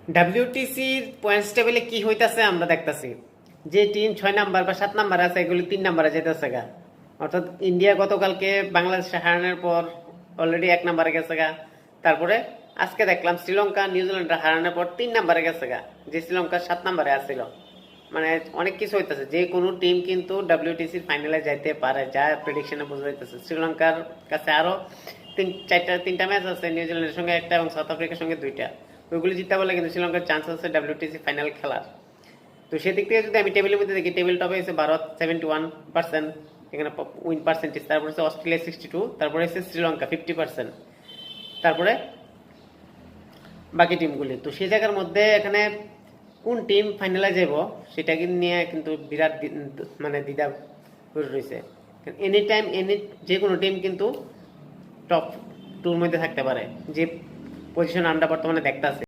ডাব্লিউটিসির points টেবিলে কি হইতাছে আমরা দেখতাছি। যে টিম 6 নাম্বার বা 7 নাম্বার আছে এগুলি 3 নাম্বারে যেতেছে গা। অর্থাৎ ইন্ডিয়া গতকালকে বাংলাদেশে হারানোর পর অলরেডি 1 নাম্বারে গেছে গা। তারপরে আজকে দেখলাম শ্রীলঙ্কা নিউজিল্যান্ডের হারানোর পর 3 নাম্বারে গেছে গা, যে শ্রীলঙ্কা 7 নাম্বারে আসছিল। মানে অনেক কিছু হইতেছে, যে কোনো টিম কিন্তু ডাব্লিউটিসির ফাইনালে যাইতে পারে, যা প্রেডিকশনে বোঝা যাইতেছে। শ্রীলঙ্কার কাছে আরো তিনটা ম্যাচ আছে, নিউজিল্যান্ডের সঙ্গে একটা এবং সাউথ আফ্রিকার সঙ্গে দুইটা। ওইগুলি জিততে পারলে কিন্তু শ্রীলঙ্কার চান্স আছে ডাব্লিউটিসি ফাইনাল খেলার। তো সেদিক থেকে যদি আমি টেবিলের মধ্যে দেখি, টেবিল টপে হচ্ছে ভারত 71%, এখানে উইন পার্সেন্টেজ। তারপরে হচ্ছে অস্ট্রেলিয়া 62, তারপরে হচ্ছে শ্রীলঙ্কা 50%, তারপরে বাকি টিমগুলি। তো সেই জায়গার মধ্যে এখানে কোন টিম ফাইনালে যাব সেটা নিয়ে কিন্তু বিরাট মানে দ্বিধা রয়েছে। এনি টাইম যে কোনো টিম কিন্তু টপ টুর মধ্যে থাকতে পারে, যে পজিশন আমরা বর্তমানে দেখতে